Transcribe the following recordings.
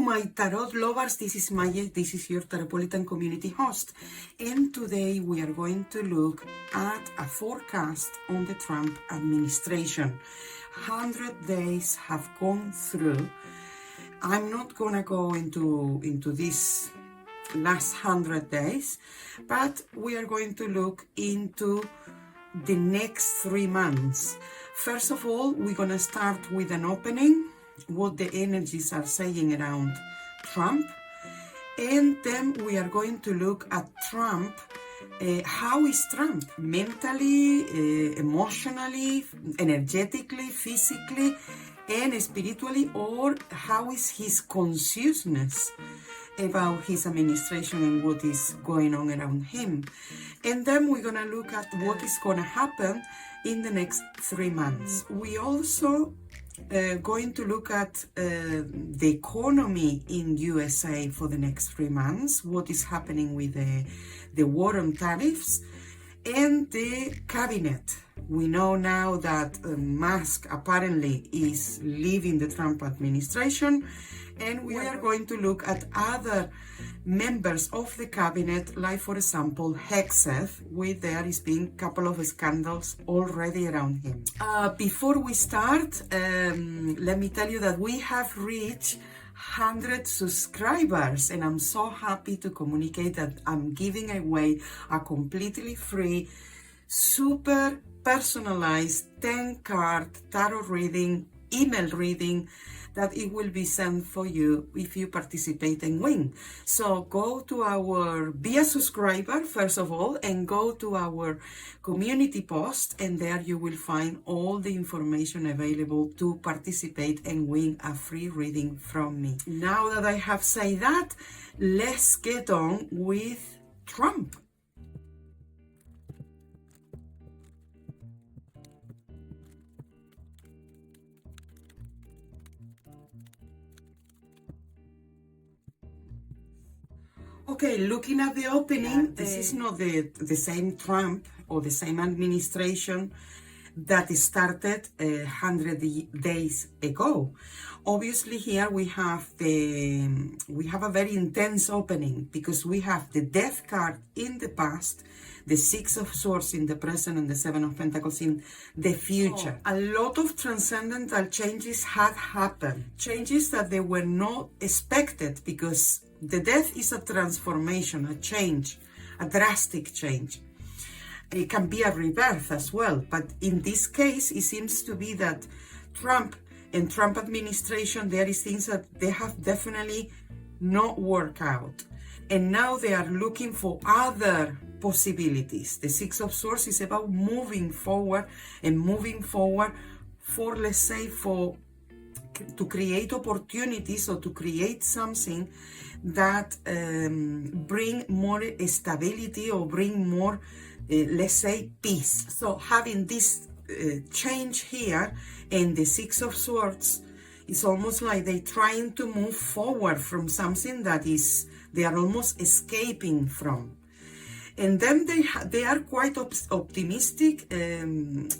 my tarot lovers, this is Maje, this is your Tarotpolitan community host, and today we are going to look at a forecast on the Trump administration. 100 days have gone through. I'm not gonna go into this last 100 days, but we are going to look into the next 3 months. First of all, we're gonna start with an opening, what the energies are saying around Trump, and then we are going to look at Trump. How is Trump mentally, emotionally, energetically, physically, and spiritually, or how is his consciousness about his administration and what is going on around him. And then we're gonna look at what is gonna happen in the next 3 months. We also going to look at the economy in USA for the next 3 months, what is happening with the war on tariffs, and the cabinet. We know now that Musk apparently is leaving the Trump administration, and we are going to look at other members of the cabinet, like for example Hexeth, where there has been a couple of scandals already around him. Before we start, let me tell you that we have reached 100 subscribers, and I'm so happy to communicate that I'm giving away a completely free, super personalized 10-card tarot reading, email reading, that it will be sent for you if you participate and win. So go to be a subscriber first of all, and go to our community post, and there you will find all the information available to participate and win a free reading from me. Now that I have said that, let's get on with Trump. Okay, looking at the opening, this is not the same Trump or the same administration that started 100 days ago. Obviously, here we have a very intense opening, because we have the Death card in the past, the Six of Swords in the present, and the Seven of Pentacles in the future. A lot of transcendental changes had happened, changes that they were not expected, because the Death is a transformation, a change, a drastic change. It can be a rebirth as well, but in this case, it seems to be that Trump and Trump administration, there is things that they have definitely not worked out. And now they are looking for other possibilities. The Six of Swords is about moving forward, and moving forward for, let's say, to create opportunities, or to create something that bring more stability, or bring more, let's say, peace. So having this change here, and the Six of Swords, it's almost like they're trying to move forward from something that they are almost escaping from. And then they are quite optimistic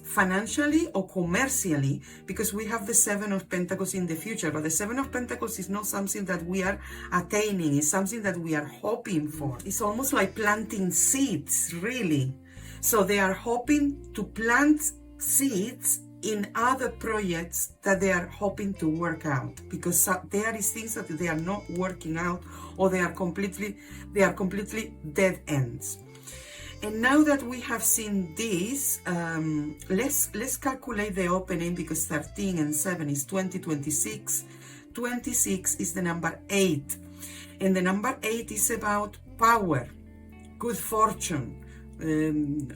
financially or commercially, because we have the Seven of Pentacles in the future. But the Seven of Pentacles is not something that we are attaining. It's something that we are hoping for. It's almost like planting seeds, really. So they are hoping to plant seeds in other projects that they are hoping to work out, because there is things that they are not working out, or they are completely dead ends. And now that we have seen this, let's calculate the opening, because 13 and 7 is 20, 26. 26 is the number 8. And the number 8 is about power, good fortune,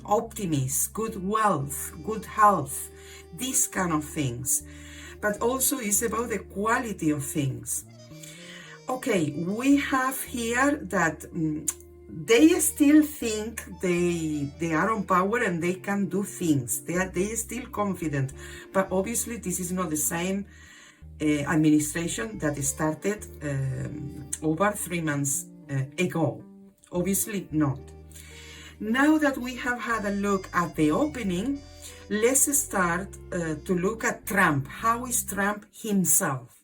optimism, good wealth, good health, these kind of things. But also it's about the quality of things. Okay, we have here that they still think they are on power and they can do things. They are still confident. But obviously this is not the same administration that started over 3 months ago. Obviously not. Now that we have had a look at the opening, let's start to look at Trump. How is Trump himself?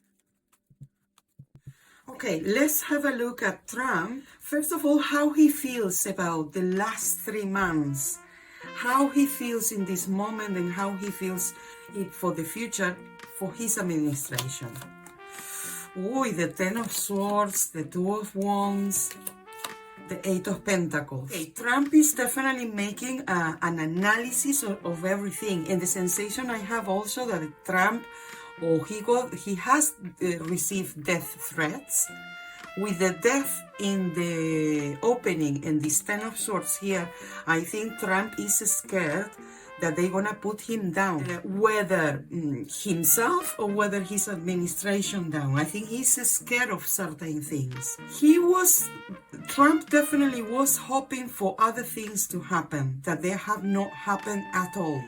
Okay, let's have a look at Trump. First of all, how he feels about the last 3 months, how he feels in this moment, and how he feels it for the future for his administration. Ooh, the Ten of Swords, the Two of Wands, the Eight of Pentacles. Okay, Trump is definitely making an analysis of everything, and the sensation I have also that Trump, he has received death threats. With the death in the opening and this Ten of Swords here, I think Trump is scared that they're gonna put him down, whether himself or whether his administration down. I think he's scared of certain things. Trump definitely was hoping for other things to happen that they have not happened at all.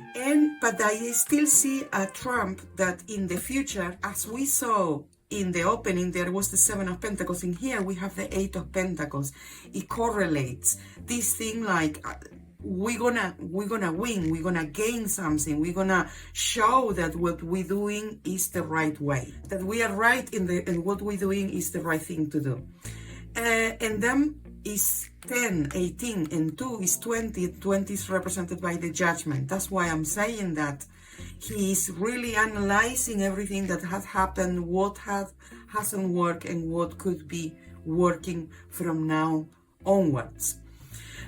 But I still see a Trump that in the future, as we saw in the opening, there was the Seven of Pentacles. In here, we have the Eight of Pentacles. It correlates this thing like we're gonna win, we're gonna gain something, we're gonna show that what we're doing is the right way, that we are right in what we're doing is the right thing to do. And then is 10, 18, and 2 is 20. 20 is represented by the Judgment. That's why I'm saying that he is really analyzing everything that has happened, what hasn't worked, and what could be working from now onwards.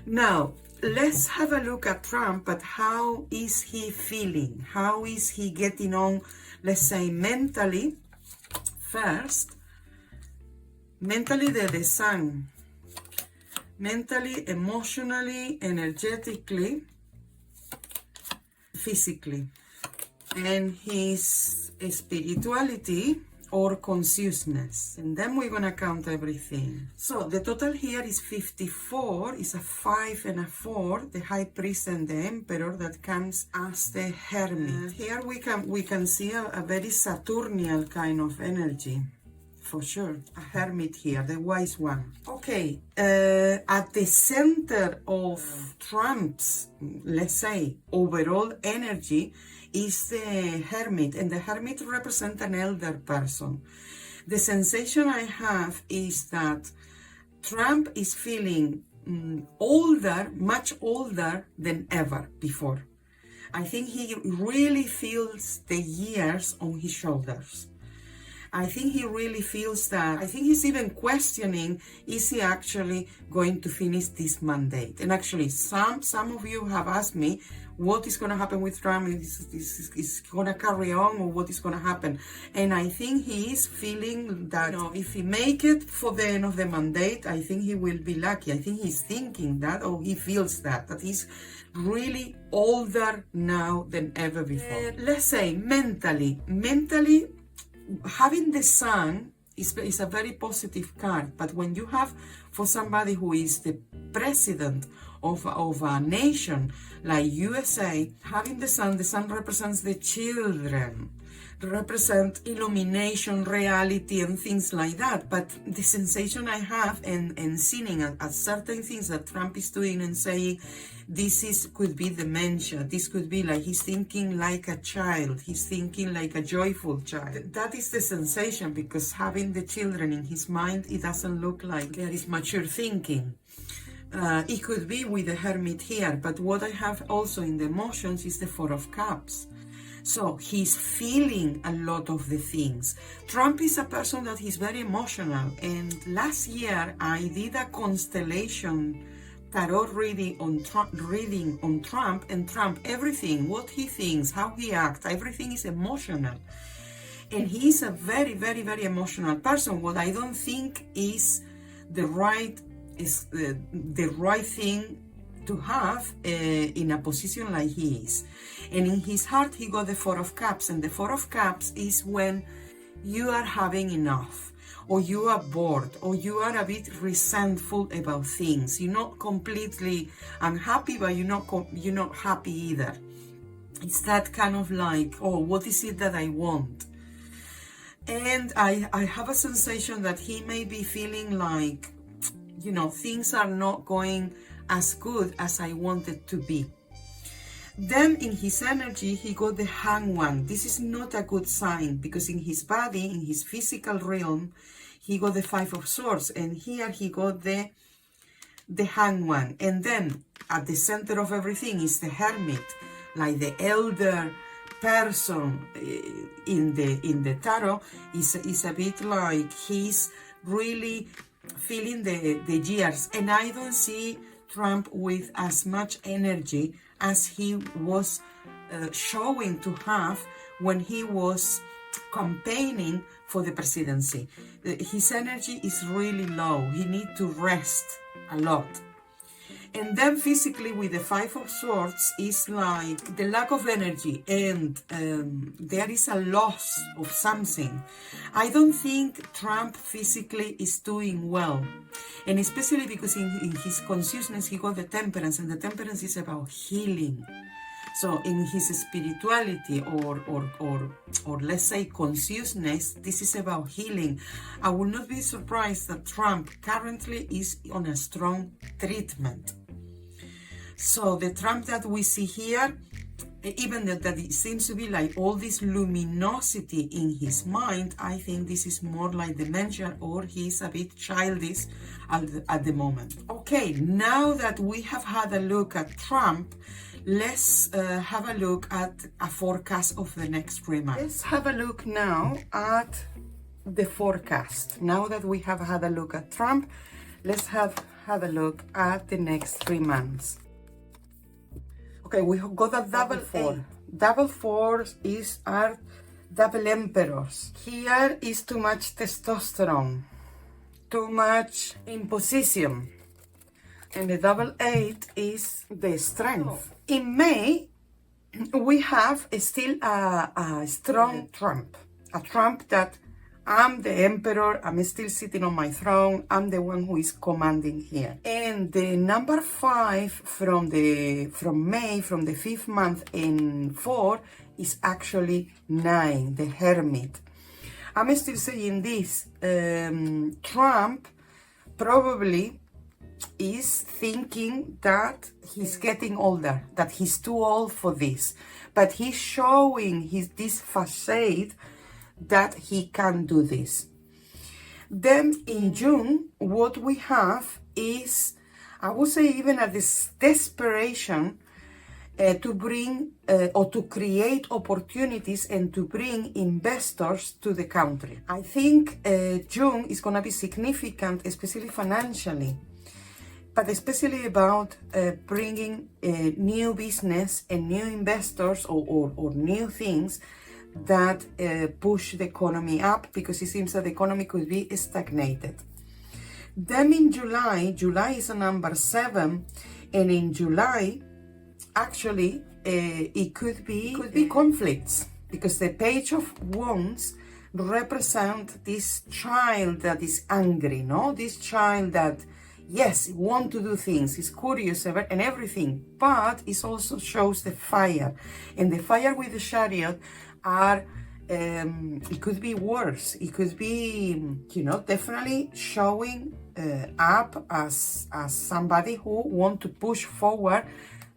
Now, let's have a look at Trump, but how is he feeling? How is he getting on, let's say, mentally? First, mentally, the Sun. Mentally, emotionally, energetically, physically. And his spirituality or consciousness. And then we're going to count everything. So the total here is 54. It's a 5 and a 4. The High Priest and the Emperor that comes as the Hermit. Here we can see a very Saturnian kind of energy. For sure, a hermit here, the wise one. Okay, at the center of Trump's, let's say, overall energy is the hermit, and the hermit represents an elder person. The sensation I have is that Trump is feeling older, much older than ever before. I think he really feels the years on his shoulders. I think he really feels that. I think he's even questioning, is he actually going to finish this mandate? And actually, some of you have asked me, what is going to happen with Trump? Is going to carry on, or what is going to happen? And I think he is feeling that, if he make it for the end of the mandate, I think he will be lucky. I think he's thinking that, or he feels that he's really older now than ever before. Let's say mentally, having the Sun is a very positive card, but when you have, for somebody who is the president of a nation like USA, having the Sun represents the children, represent illumination, reality, and things like that. But the sensation I have and seeing at certain things that Trump is doing and saying, could be dementia, this could be like he's thinking like a child, he's thinking like a joyful child. That is the sensation, because having the children in his mind, it doesn't look like there is mature thinking. It could be with the Hermit here, but what I have also in the emotions is the Four of Cups. So he's feeling a lot of the things. Trump is a person that is very emotional, and last year I did a constellation tarot reading on Trump, and Trump, everything, what he thinks, how he acts, everything is emotional. And he's a very, very, very emotional person. What I don't think is the right thing to have in a position like he is. And in his heart, he got the Four of Cups, and the Four of Cups is when you are having enough, or you are bored, or you are a bit resentful about things. You're not completely unhappy, but you're not happy either. It's that kind of like, oh, what is it that I want? And I have a sensation that he may be feeling like, things are not going as good as I wanted to be. Then in his energy, he got the Hanged One. This is not a good sign, because in his body, in his physical realm, he got the Five of Swords, and here he got the Hanged One. And then at the center of everything is the Hermit, like the elder person in the tarot. Is a bit like he's really feeling the years, and I don't see Trump with as much energy as he was showing to have when he was campaigning for the presidency. His energy is really low. He needs to rest a lot. And then physically with the Five of Swords is like the lack of energy, and there is a loss of something. I don't think Trump physically is doing well, and especially because in his consciousness he got the Temperance, and the Temperance is about healing. So in his spirituality or let's say consciousness, this is about healing. I will not be surprised that Trump currently is on a strong treatment. So the Trump that we see here, even that it seems to be like all this luminosity in his mind, I think this is more like dementia, or he's a bit childish at the moment. Okay, now that we have had a look at Trump, let's have a look at a forecast of the next 3 months. Let's have a look now at the forecast. Now that we have had a look at Trump, let's have a look at the next 3 months. Okay, we have got a double four. Double fours are double emperors. Here is too much testosterone, too much imposition. And the double eight is the strength. In May, we have still a strong Trump. A Trump that I'm the emperor, I'm still sitting on my throne, I'm the one who is commanding here. And the number 5 from May, from the 5th month in 4, is actually 9, the Hermit. I'm still saying this, Trump probably is thinking that he's getting older, that he's too old for this, but he's showing this facade that he can do this. Then in June, what we have is, I would say, even a desperation to bring or to create opportunities and to bring investors to the country. I think June is going to be significant, especially financially, but especially about bringing new business and new investors or new things that push the economy up, because it seems that the economy could be stagnated. Then in July is a number 7, and in July, actually, it could be conflicts, because the Page of Wands represent this child that is angry, no? This child that, yes, want to do things, is curious and everything, but it also shows the fire, and the fire with the Chariot are it could be worse. It could be, definitely showing up as somebody who want to push forward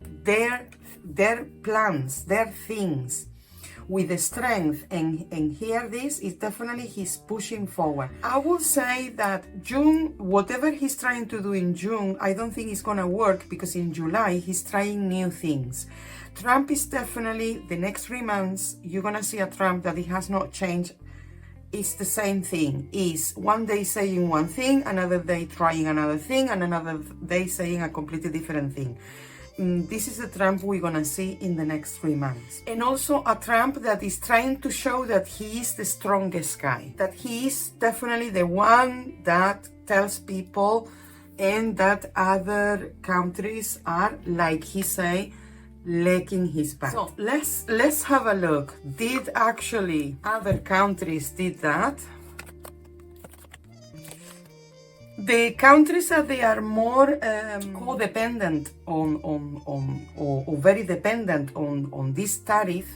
their plans, their things with the strength, and here this is definitely he's pushing forward. I will say that June, whatever he's trying to do in June, I don't think it's gonna work, because in July he's trying new things. Trump is definitely, the next 3 months, you're gonna see a Trump that it has not changed. It's the same thing. Is one day saying one thing, another day trying another thing, and another day saying a completely different thing. This is the Trump we're gonna see in the next 3 months. And also a Trump that is trying to show that he is the strongest guy, that he is definitely the one that tells people, and that other countries are, like he say, licking his back. So let's have a look. Did actually other countries did that? The countries that they are more codependent on or very dependent on this tariff,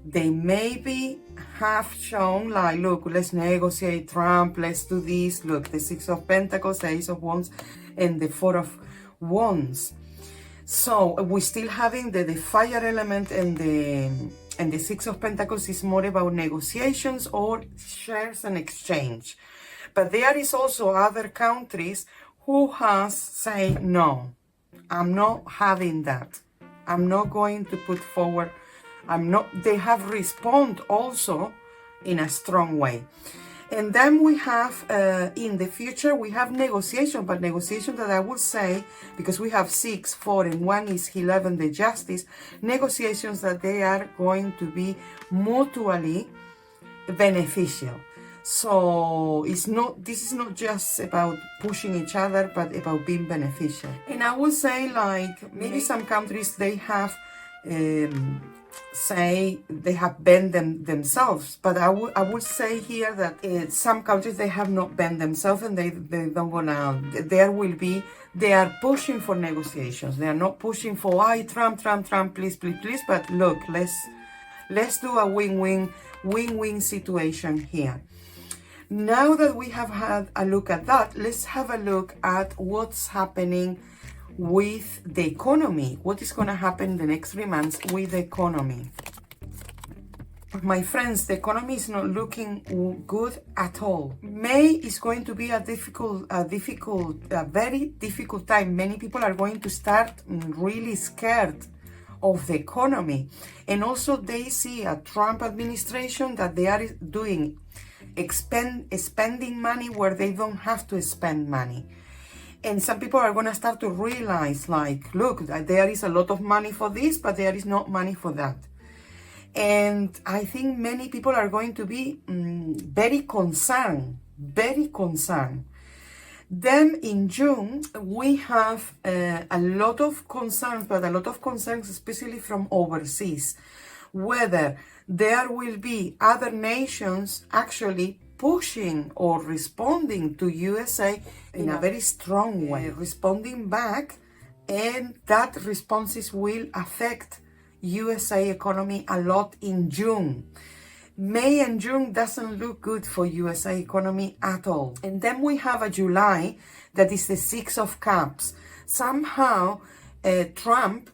they maybe have shown like, look, let's negotiate Trump, let's do this. Look, the 6 of Pentacles, the Ace of Wands, and the 4 of Wands. So we're still having the fire element, and the 6 of Pentacles is more about negotiations or shares and exchange. But there is also other countries who has said, no, I'm not having that. I'm not going to put forward, they have responded also in a strong way. And then we have, in the future, we have negotiation, but negotiation that I would say, because we have 6, 4, and 1 is 11, the justice, negotiations that they are going to be mutually beneficial. So this is not just about pushing each other, but about being beneficial. And I would say, like, maybe some countries, they have say they have banned themselves, but I would say here that some countries, they have not banned themselves, and they don't wanna, they are pushing for negotiations. They are not pushing for, Trump, please, but look, let's do a win-win situation here. Now that we have had a look at that, let's have a look at what's happening with the economy. What is going to happen in the next 3 months with the economy? My friends, the economy is not looking good at all. May is going to be a very difficult time. Many people are going to start really scared of the economy. And also they see a Trump administration that they are doing spending money where they don't have to spend money. And some people are going to start to realize, like, look, there is a lot of money for this, but there is not money for that. And I think many people are going to be very concerned. Then in June, we have a lot of concerns, but a lot of concerns, especially from overseas, whether there will be other nations actually pushing or responding to USA in a very strong way, responding back, and that responses will affect USA economy a lot in June. May and June doesn't look good for USA economy at all. And then we have a July that is the 6 of Cups. Somehow Trump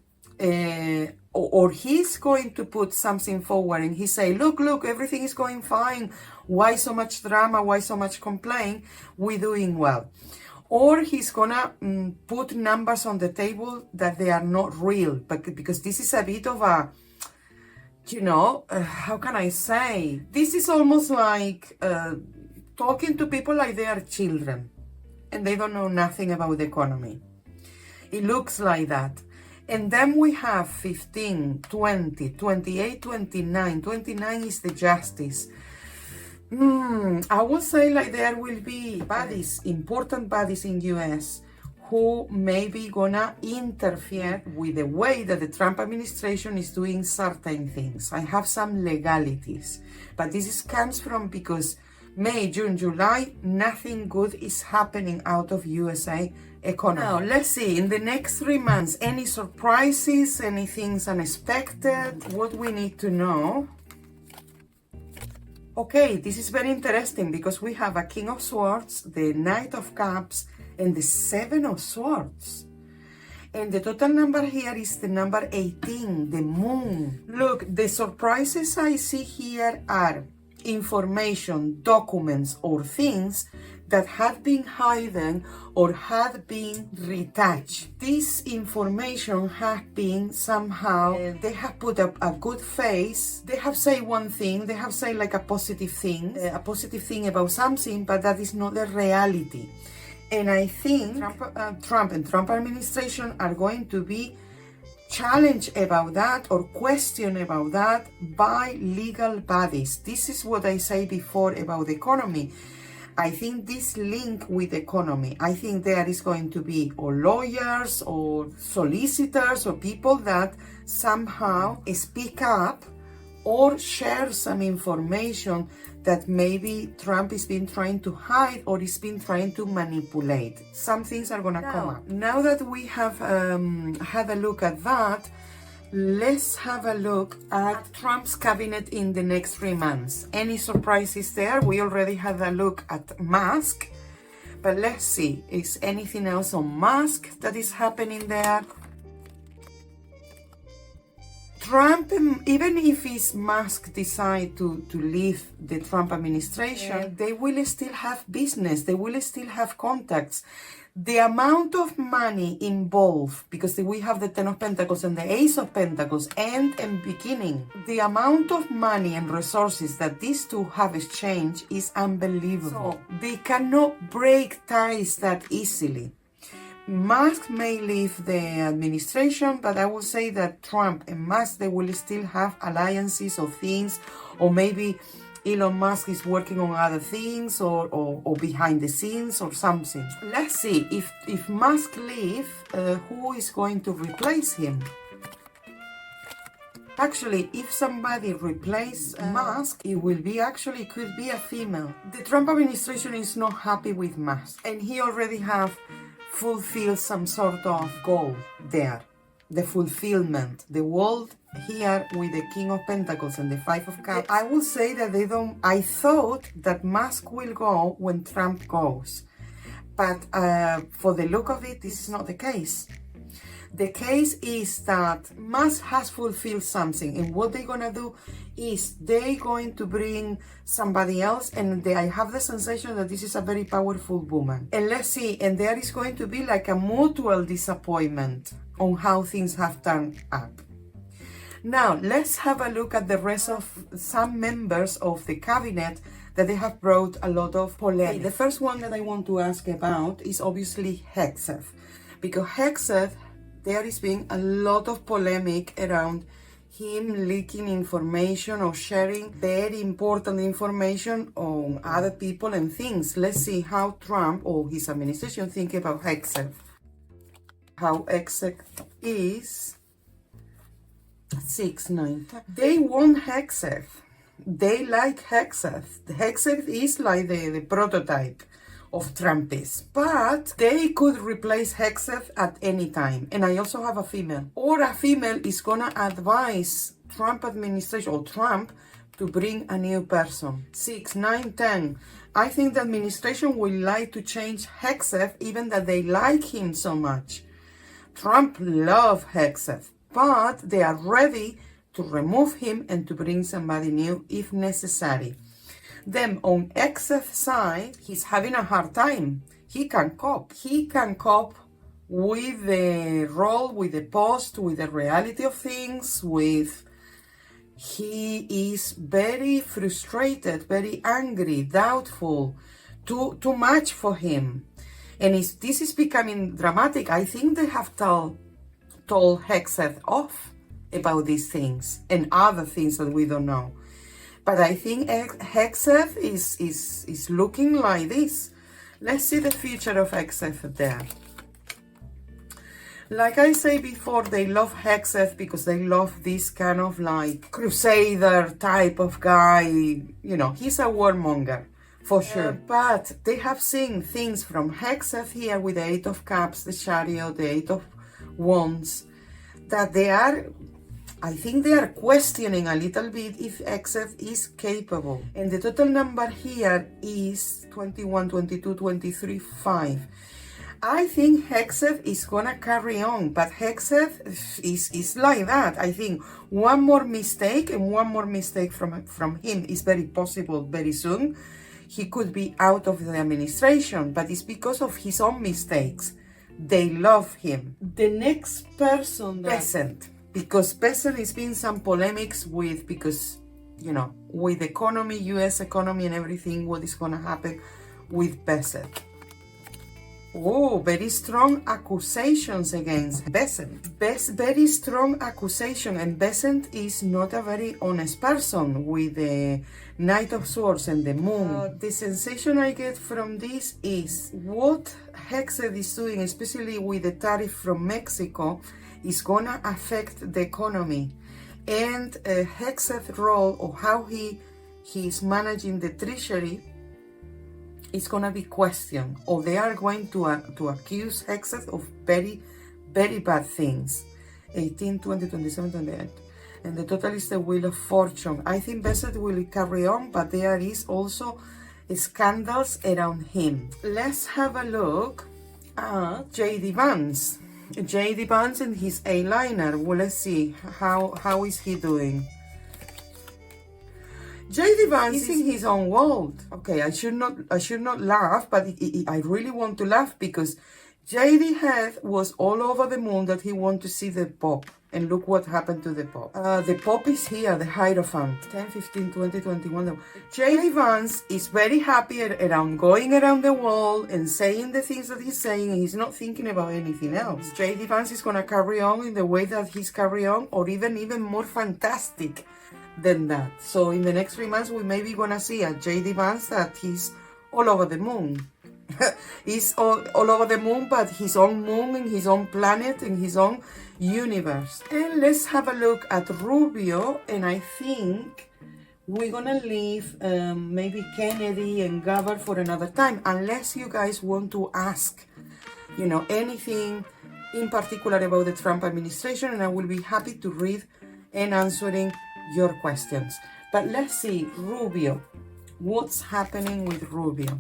or he's going to put something forward and he say, look, everything is going fine. Why so much drama? Why so much complaint? We're doing well. Or he's gonna put numbers on the table that they are not real, but because this is a bit of a, how can I say? This is almost like talking to people like they are children and they don't know nothing about the economy. It looks like that. And then we have 15, 20, 28, 29. 29 is the justice. I would say like there will be bodies, important bodies in US who may be gonna interfere with the way that the Trump administration is doing certain things. I have some legalities, but this comes from because May, June, July, nothing good is happening out of USA economy. Now, let's see, in the next 3 months, any surprises, anything unexpected, what we need to know. Okay, this is very interesting because we have a King of Swords, the Knight of Cups, and the 7 of Swords. And the total number here is the number 18, the Moon. Look, the surprises I see here are information, documents, or things that had been hidden or had been retouched. This information has been somehow, they have put up a good face, they have said one thing, they have said like a positive thing about something, but that is not the reality. And I think Trump and Trump administration are going to be challenged about that or questioned about that by legal bodies. This is what I said before about the economy. I think this link with economy, I think there is going to be or lawyers or solicitors or people that somehow speak up or share some information that maybe Trump has been trying to hide or has been trying to manipulate. Some things are gonna come up. Now that we have had a look at that, let's have a look at Trump's cabinet in the next 3 months. Any surprises there? We already had a look at Musk, but let's see, is anything else on Musk that is happening there? Trump, even if his Musk decide to leave the Trump administration, they will still have business, they will still have contacts. The amount of money involved, because we have the Ten of Pentacles and the Ace of Pentacles, and beginning, the amount of money and resources that these two have exchanged is unbelievable. So they cannot break ties that easily. Musk may leave the administration, but I will say that Trump and Musk, they will still have alliances of things, or maybe Elon Musk is working on other things, or behind the scenes or something. Let's see, if Musk leave, who is going to replace him? Actually, if somebody replaces Musk, it will be could be a female. The Trump administration is not happy with Musk, and he already have fulfilled some sort of goal there. The fulfillment, the world here with the King of Pentacles and the Five of Cups. I will say that I thought that Musk will go when Trump goes. But for the look of it, this is not the case. The case is that Musk has fulfilled something, and what they're gonna do is they're going to bring somebody else, and I have the sensation that this is a very powerful woman. And let's see, and there is going to be like a mutual disappointment on how things have turned up. Now, let's have a look at the rest of some members of the cabinet that they have brought a lot of polemic. Okay, the first one that I want to ask about is obviously Hegseth, because Hegseth, there is being a lot of polemic around him leaking information or sharing very important information on other people and things. Let's see how Trump or his administration think about Hegseth. How Hegseth is 6, 9, 10. They want Hegseth. They like Hegseth. Hegseth is like the prototype of Trumpists, but they could replace Hegseth at any time. And I also have a female, or a female is gonna advise Trump administration or Trump to bring a new person. 6, 9, 10. I think the administration will like to change Hegseth, even that they like him so much. Trump loves Hegseth, but they are ready to remove him and to bring somebody new if necessary. Then on Hegseth's side, he's having a hard time. He can cope. He can cope with the role, with the post, with the reality of things, he is very frustrated, very angry, doubtful, too much for him. And this is becoming dramatic. I think they have told Hegseth off about these things and other things that we don't know. But I think Hegseth is looking like this. Let's see the future of Hegseth there. Like I say before, they love Hegseth because they love this kind of like crusader type of guy. You know, he's a warmonger for sure. But they have seen things from Hegseth here with the 8 of Cups, the Chariot, the 8 of Wands, that I think they are questioning a little bit if Hegseth is capable. And the total number here is 21, 22, 23, 5. I think Hegseth is gonna carry on, but Hegseth is like that. I think one more mistake from him is very possible very soon. He could be out of the administration, but it's because of his own mistakes. They love him. The next person, Peasant. Because Peasant has been some polemics because, you know, with the economy, US economy and everything, what is going to happen with Peasant. Oh, very strong accusations against Peasant. Very strong accusation, and Peasant is not a very honest person with the Knight of Swords and the Moon. The sensation I get from this is what Hegseth is doing, especially with the tariff from Mexico, is gonna affect the economy. And Hegseth's role, or how he is managing the treasury, is gonna be questioned, or they are going to accuse Hegseth of very, very bad things. 18, 20, 27, 28. And the total is the Wheel of Fortune. I think Peasant will carry on, but there is also scandals around him. Let's have a look at J.D. Vance. JD Vance and his A-liner. Well, let's see. How is he doing? JD Vance is in his own world. Okay, I should not laugh, but I really want to laugh because JD Head was all over the moon that he wanted to see the Pope. And look what happened to the Pope. The Pope is here, the Hierophant. 10, 15, 20, 21. JD Vance is very happy around going around the world and saying the things that he's saying, and he's not thinking about anything else. JD Vance is going to carry on in the way that he's carrying on, or even more fantastic than that. So in the next 3 months, we may be going to see a JD Vance that he's all over the moon. He's all over the moon, but his own moon and his own planet and his own universe. And let's have a look at Rubio, and I think we're gonna leave maybe Kennedy and Gabbard for another time, unless you guys want to ask, anything in particular about the Trump administration, and I will be happy to read and answering your questions. But let's see, Rubio, what's happening with Rubio?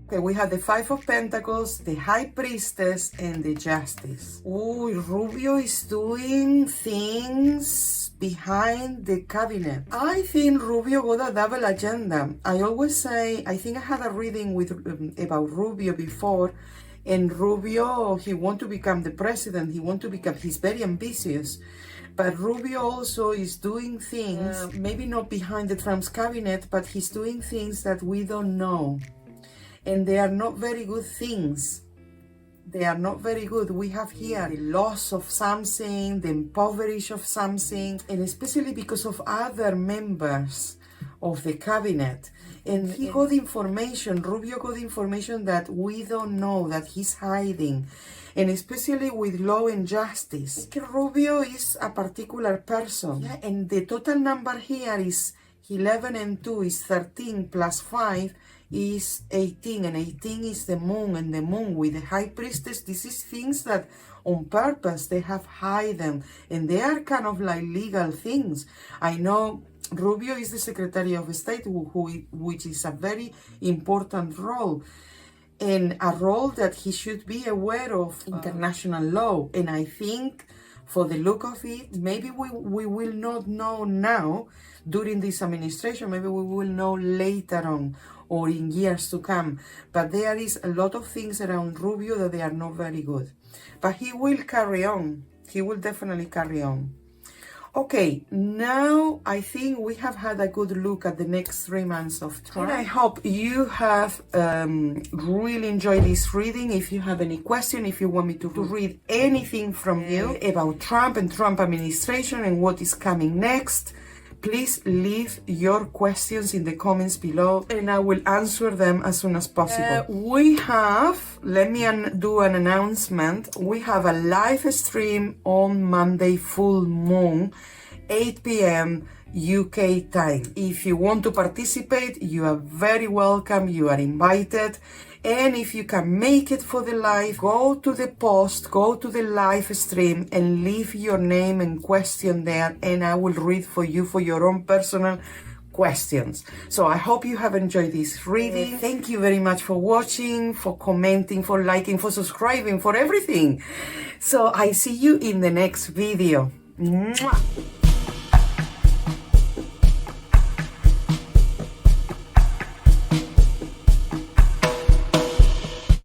Okay, we have the Five of Pentacles, the High Priestess, and the Justice. Oh, Rubio is doing things behind the cabinet. I think Rubio got a double agenda. I always say, I think I had a reading about Rubio before, and Rubio, he wants to become the president. He's very ambitious. But Rubio also is doing things, maybe not behind the Trump's cabinet, but he's doing things that we don't know. And they are not very good things. They are not very good. We have here the loss of something, the impoverishment of something, and especially because of other members of the cabinet. And he got information, Rubio got information that we don't know, that he's hiding. And especially with law and justice. Rubio is a particular person. Yeah, and the total number here is 11 and 2 is 13 plus 5 is 18, and 18 is the moon, and the moon with the High Priestess, this is things that on purpose they have hidden, and they are kind of like legal things. I know Rubio is the Secretary of State, which is a very important role, and a role that he should be aware of international law. And I think for the look of it, maybe we will not know now during this administration, maybe we will know later on or in years to come. But there is a lot of things around Rubio that they are not very good. But he will carry on. He will definitely carry on. Okay, now I think we have had a good look at the next 3 months of Trump. And I hope you have really enjoyed this reading. If you have any question, if you want me to read anything from you about Trump and Trump administration and what is coming next, please leave your questions in the comments below and I will answer them as soon as possible. We have, let me do an announcement. We have a live stream on Monday, full moon, 8 p.m. UK time. If you want to participate, you are very welcome. You are invited. And if you can make it for the live, go to the post, go to the live stream and leave your name and question there, and I will read for you for your own personal questions. So I hope you have enjoyed this reading. Thank you very much for watching, for commenting, for liking, for subscribing, for everything. So I see you in the next video. Mwah!